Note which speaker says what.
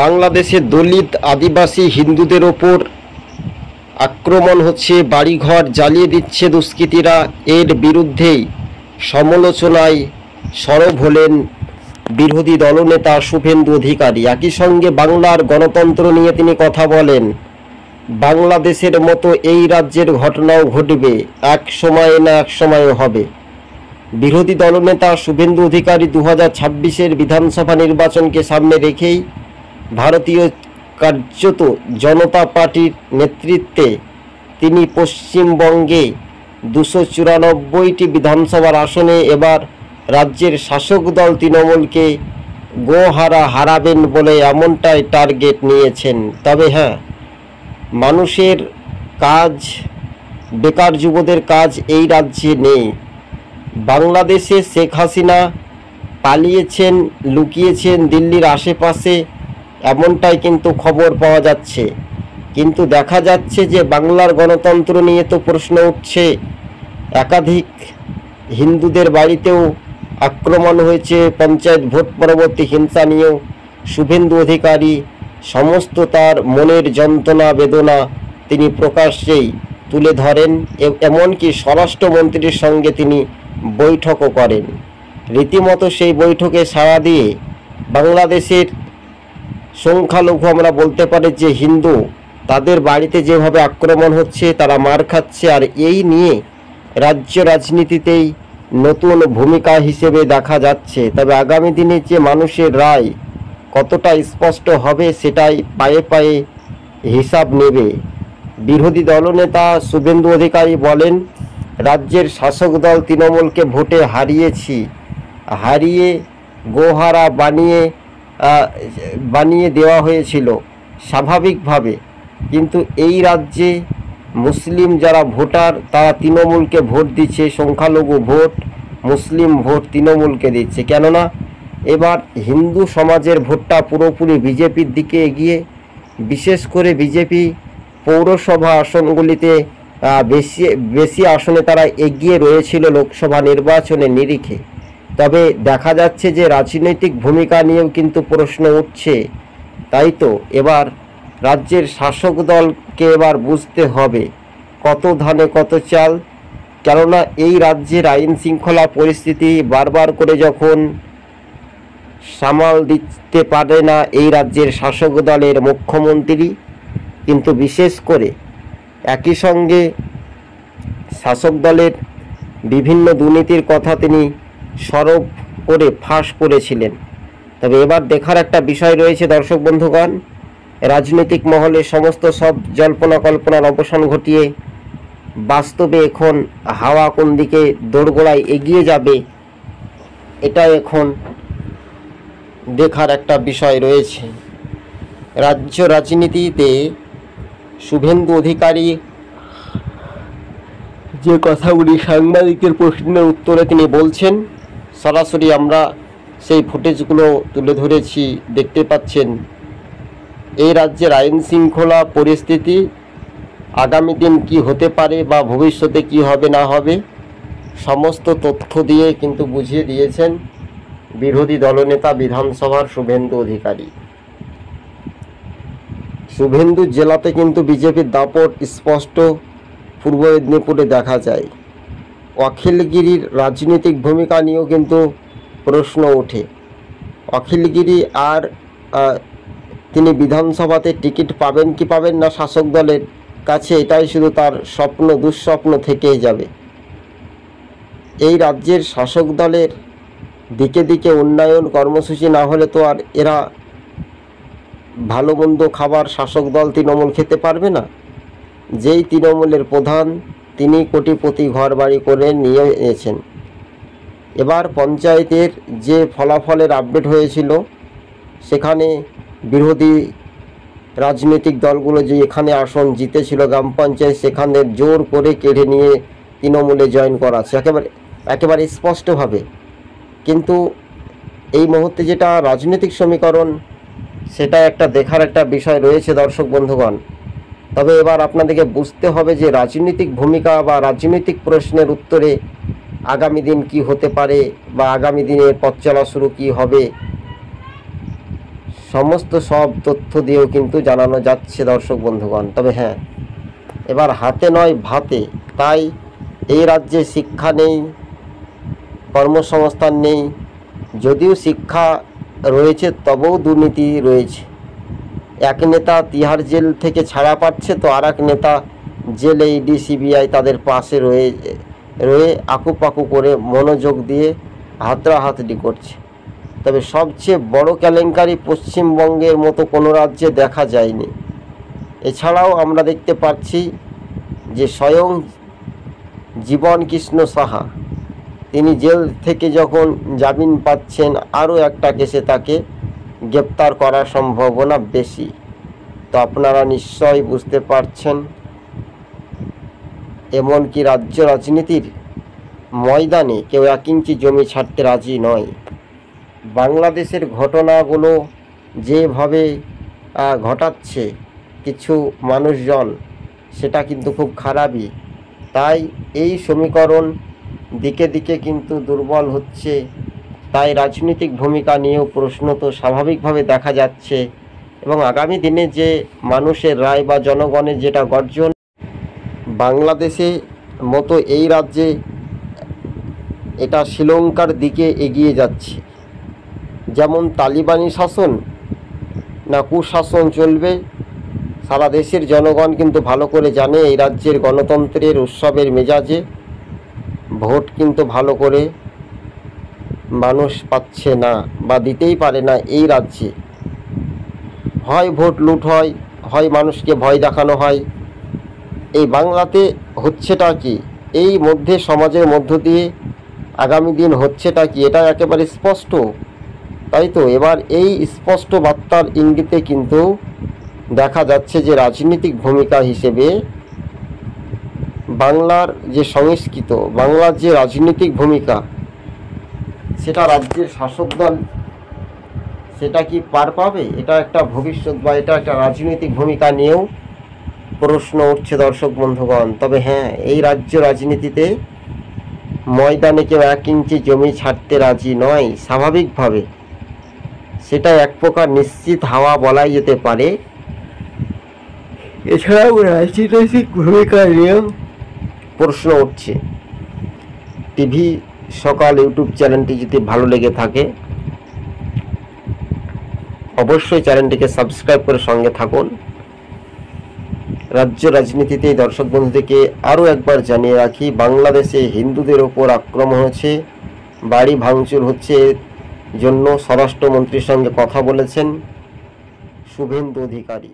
Speaker 1: বাংলাদেশে দলিত আদিবাসী হিন্দুদের ওপর আক্রমণ হচ্ছে, বাড়িঘর জ্বালিয়ে দিচ্ছে দুষ্কৃতীরা। এর বিরুদ্ধেই সমালোচনায় সরব হলেন বিরোধী দলনেতা শুভেন্দু অধিকারী। একই সঙ্গে বাংলার গণতন্ত্র নিয়ে তিনি কথা বলেন। বাংলাদেশের মতো এই রাজ্যের ঘটনাও ঘটবে, এক সময়ে না এক সময়ে হবে। বিরোধী দলনেতা শুভেন্দু অধিকারী 2026-এর বিধানসভা নির্বাচনকে সামনে রেখেই ভারতীয় কার্যত জনতা পার্টির নেতৃত্বে তিনি পশ্চিমবঙ্গে 294টি বিধানসভার আসনে এবার রাজ্যের শাসক দল তৃণমূলকে গোহারা হারাবেন বলে এমনটাই টার্গেট নিয়েছেন। তবে হ্যাঁ, মানুষের কাজ, বেকার যুবদের কাজ এই রাজ্যে নেই। বাংলাদেশে শেখ হাসিনা পালিয়েছেন, লুকিয়েছেন দিল্লির আশেপাশে, এমনটাই কিন্তু খবর পাওয়া যাচ্ছে। কিন্তু দেখা যাচ্ছে যে বাংলার গণতন্ত্র নিয়ে তো প্রশ্ন উঠছে। একাধিক হিন্দুদের বাড়িতেও আক্রমণ হয়েছে, পঞ্চায়েত ভোট পরবর্তী হিংসা নিয়েও শুভেন্দু অধিকারী সমস্ত তার মনের যন্ত্রণা বেদনা তিনি প্রকাশ্যেই তুলে ধরেন। এমনকি স্বরাষ্ট্রমন্ত্রীর সঙ্গে তিনি বৈঠকও করেন। রীতিমতো সেই বৈঠকে সাড়া দিয়ে বাংলাদেশের সংখ্যালঘু, আমরা বলতে পারি যে হিন্দু, তাদের বাড়িতে যেভাবে আক্রমণ হচ্ছে, তারা মার খাচ্ছে, আর এই নিয়ে রাজ্য রাজনীতিতেই নতুন ভূমিকা হিসেবে দেখা যাচ্ছে। তবে আগামী দিনে যে মানুষের রায় কতটা স্পষ্ট হবে সেটাই পায়ে পায়ে হিসাব নেবে। বিরোধী দলনেতা শুভেন্দু অধিকারী বলেন, রাজ্যের শাসক দল তৃণমূলকে ভোটে হারিয়ে গোহারা বানিয়ে দেওয়া হয়েছিল স্বাভাবিকভাবে। কিন্তু এই রাজ্যে মুসলিম যারা ভোটার, তারা তৃণমূলকে ভোট দিচ্ছে। সংখ্যালঘু ভোট, মুসলিম ভোট তৃণমূলকে দিচ্ছে। কেননা এবার হিন্দু সমাজের ভোটটা পুরোপুরি বিজেপির দিকে এগিয়ে। বিশেষ করে বিজেপি পৌরসভা আসনগুলিতে বেশি আসনে তারা এগিয়ে রয়েছিল লোকসভা নির্বাচনের নিরিখে। তবে দেখা যাচ্ছে যে রাজনৈতিক ভূমিকা নিয়েও কিন্তু প্রশ্ন উঠছে। তাই তো এবার রাজ্যের শাসক দলকে এবার বুঝতে হবে কত ধানে কত চাল। কেননা এই রাজ্যের আইন শৃঙ্খলা পরিস্থিতি বারবার করে যখন সামাল দিতে পারে না এই রাজ্যের শাসক দলের মুখ্যমন্ত্রী, কিন্তু বিশেষ করে একই সঙ্গে শাসক দলের বিভিন্ন দুর্নীতির কথা তিনি সরব করে ফাঁস করেছিলেন। তবে এবার দেখার একটা বিষয় রয়েছে দর্শক বন্ধুগণ, রাজনৈতিক মহলে সমস্ত সব জল্পনা কল্পনার অবসান ঘটিয়ে বাস্তবে এখন হাওয়া কোন দিকে দোরগোড়ায় এগিয়ে যাবে, এটা এখন দেখার একটা বিষয় রয়েছে। রাজ্য রাজনীতিতে শুভেন্দু অধিকারী যে কথাগুলি সাংবাদিকের প্রশ্নের উত্তরে তিনি বলছেন, সরাসরি আমরা সেই ফুটেজগুলো তুলে ধরেছি, দেখতে পাচ্ছেন। এই রাজ্যের আইন শৃঙ্খলা পরিস্থিতি আগামী দিন কি হতে পারে বা ভবিষ্যতে কি হবে না হবে, সমস্ত তথ্য দিয়ে কিন্তু বুঝিয়ে দিয়েছেন বিরোধী দলনেতা বিধানসভার শুভেন্দু অধিকারী। শুভেন্দু জেলাতে কিন্তু বিজেপির দাপট স্পষ্ট পূর্ব মেদিনীপুরে দেখা যায়। অখিলগিরির রাজনৈতিক ভূমিকা নিয়েও কিন্তু প্রশ্ন ওঠে। অখিলগিরি আর তিনি বিধানসভাতে টিকিট পাবেন কি পাবেন না শাসক দলের কাছে, এটাই শুধু তার স্বপ্ন, দুঃস্বপ্ন থেকেই যাবে। এই রাজ্যের শাসক দলের দিকে দিকে উন্নয়ন কর্মসূচি না হলে তো আর এরা ভালো মন্দ খাবার শাসক দল তৃণমূল খেতে পারবে না। যেই তৃণমূলের প্রধান, তিনি কোটিপতি ঘর বাড়ি করে নিয়েছেন। এবার পঞ্চায়েতের যে ফলাফলের আপডেট হয়েছিল, সেখানে বিরোধী রাজনৈতিক দলগুলো যে এখানে আসন জিতেছিল গ্রাম পঞ্চায়েত, সেখানে জোর করে কেড়ে নিয়ে তৃণমূলে জয়েন করাচ্ছে একেবারে স্পষ্টভাবে। কিন্তু এই মুহূর্তে যেটা রাজনৈতিক সমীকরণ, সেটা একটা দেখার একটা বিষয় রয়েছে দর্শক বন্ধুগণ। তবে এবার আপনাদেরকে বুঝতে হবে যে রাজনৈতিক ভূমিকা বা রাজনৈতিক প্রশ্নের উত্তরে আগামী দিন কি হতে পারে বা আগামী দিনের পথ চলা শুরু কি হবে, সমস্ত সব তথ্য দিয়েও কিন্তু জানানো যাচ্ছে দর্শক বন্ধুগণ। তবে হ্যাঁ, এবার হাতে নয় ভাতে, তাই এই রাজ্যে শিক্ষা নেই, কর্মসংস্থান নেই, যদিও শিক্ষা রয়েছে তবেও দুর্নীতি রয়েছে। এক নেতা তিহার জেল থেকে ছাড়া পাচ্ছে, তো আর এক নেতা জেলে ইডি সিবিআই তাদের পাশে রয়ে আকুপাকু করে মনোযোগ দিয়ে হাতড়াহাতড়ি করছে। তবে সবচেয়ে বড় কেলেঙ্কারি পশ্চিমবঙ্গের মতো কোনো রাজ্যে দেখা যায়নি। এছাড়াও আমরা দেখতে পাচ্ছি যে স্বয়ং জীবন কৃষ্ণ সাহা তিনি জেল থেকে যখন জামিন পাচ্ছেন, আরও একটা কেসে তাকে গ্রেপ্তার করার সম্ভাবনা বেশি। তো আপনারা নিশ্চয়ই বুঝতে পারছেন, এমনকি রাজ্য রাজনীতির ময়দানে কেউ 1 ইঞ্চি জমি ছাড়তে রাজি নয়। বাংলাদেশের ঘটনাগুলো যেভাবে ঘটাচ্ছে কিছু মানুষজন, সেটা কিন্তু খুব খারাপই। তাই এই সমীকরণ দিকে দিকে কিন্তু দুর্বল হচ্ছে। তাই রাজনৈতিক ভূমিকা নিয়েও প্রশ্ন তো স্বাভাবিকভাবে দেখা যাচ্ছে, এবং আগামী দিনে যে মানুষের রায় বা জনগণের যেটা গর্জন, বাংলাদেশে মতো এই রাজ্যে এটা শ্রীলঙ্কার দিকে এগিয়ে যাচ্ছে। যেমন তালিবানি শাসন না কুশাসন চলবে, সারা দেশের জনগণ কিন্তু ভালো করে জানে। এই রাজ্যের গণতন্ত্রের উৎসবের মেজাজে ভোট কিন্তু ভালো করে মানুষ পাচ্ছে না বা দিতেই পারে না এই রাজ্যে। হয় ভোট লুট হয়, হয় মানুষকে ভয় দেখানো হয়। এই বাংলাতে হচ্ছেটা কি, এই মধ্যে সমাজের মধ্য দিয়ে আগামী দিন হচ্ছেটা কি, এটা একেবারে স্পষ্ট। তাই তো এবার এই স্পষ্ট বার্তার ইঙ্গিতে কিন্তু দেখা যাচ্ছে যে রাজনৈতিক ভূমিকা হিসেবে বাংলার যে সংস্কৃত, বাংলার যে রাজনৈতিক ভূমিকা, সেটা রাজ্যের শাসক দল সেটা কি পার পাবে? এটা একটা ভবিষ্যৎ বা এটা একটা রাজনৈতিক ভূমিকা নিয়েও প্রশ্ন উঠছে দর্শক বন্ধুগণ। তবে হ্যাঁ, এই রাজ্য রাজনীতিতে ময়দানে কেউ 1 ইঞ্চি জমি ছাড়তে রাজি নয় স্বাভাবিকভাবে, সেটা এক প্রকার নিশ্চিত হাওয়া বলাই যেতে পারে। এছাড়াও রাজনৈতিক ভূমিকা নিয়েও প্রশ্ন উঠছে। টিভি সকাল ইউটিউব চ্যানেলটি যদি ভালো লেগে থাকে অবশ্যই চ্যানেলটিকে সাবস্ক্রাইব করে সঙ্গে থাকুন। রাজ্য রাজনীতিতে দর্শক বন্ধুদেরকে আরও একবার জানিয়ে রাখি, বাংলাদেশে হিন্দুদের ওপর আক্রমণ হচ্ছে, বাড়ি ভাঙচুর হচ্ছে, জন্য স্বরাষ্ট্রমন্ত্রীর সঙ্গে কথা বলেছেন শুভেন্দু অধিকারী।